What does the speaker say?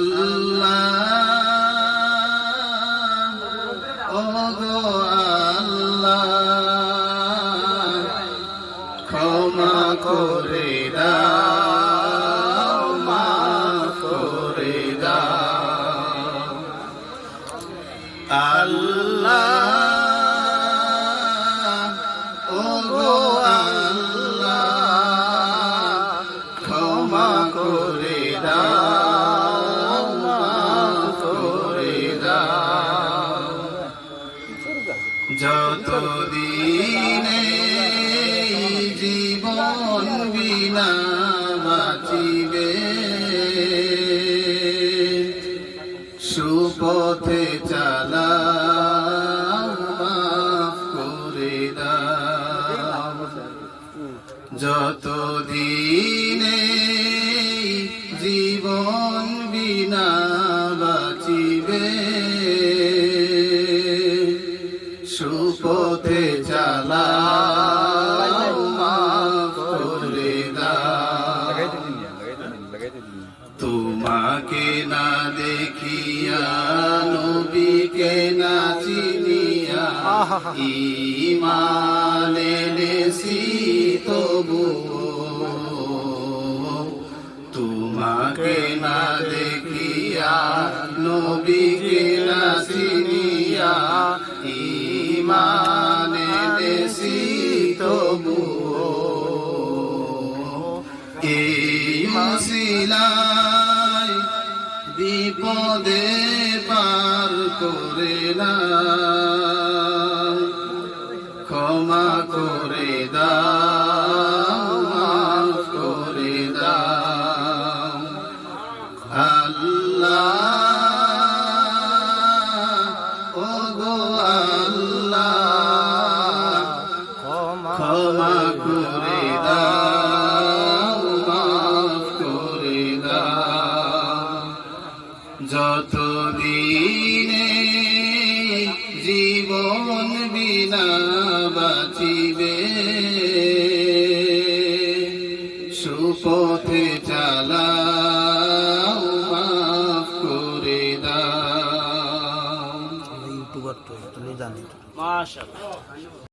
আল্লাহ ওগো আল্লাহ ক্ষমা করে দাও মাফ করে দাও আল্লাহ ওগো আল্লাহ ক্ষমা করে দাও মাফ করে দাও যতদিনে জীবন বিনা বাঁচিবে সুপথে চালাও মাফ করে দাও যতদিনে জীবন বিনা বাঁচিবে সুপথে চালাও মাফ করে দাও তোমাকে না দেখিয়া নবীকে না চিনিয়া ঈমান এনেছি তবু তোমাকে না দেখিয়া নবীকে না চিনিয়া ঈমান এনেছি তবু এই মসিলায় বিপদে পার করে না ক্ষমা করে দাও মাফ করে দাও আল্লাহ ওগো আল্লাহ ক্ষমা করে দাও মাফ করে দাও যতদিনে জীবন বিনা বাঁচিবে সুপথে চালাও মাফ করে দাও ইউটিউবার তো জানি মাশাআল্লাহ।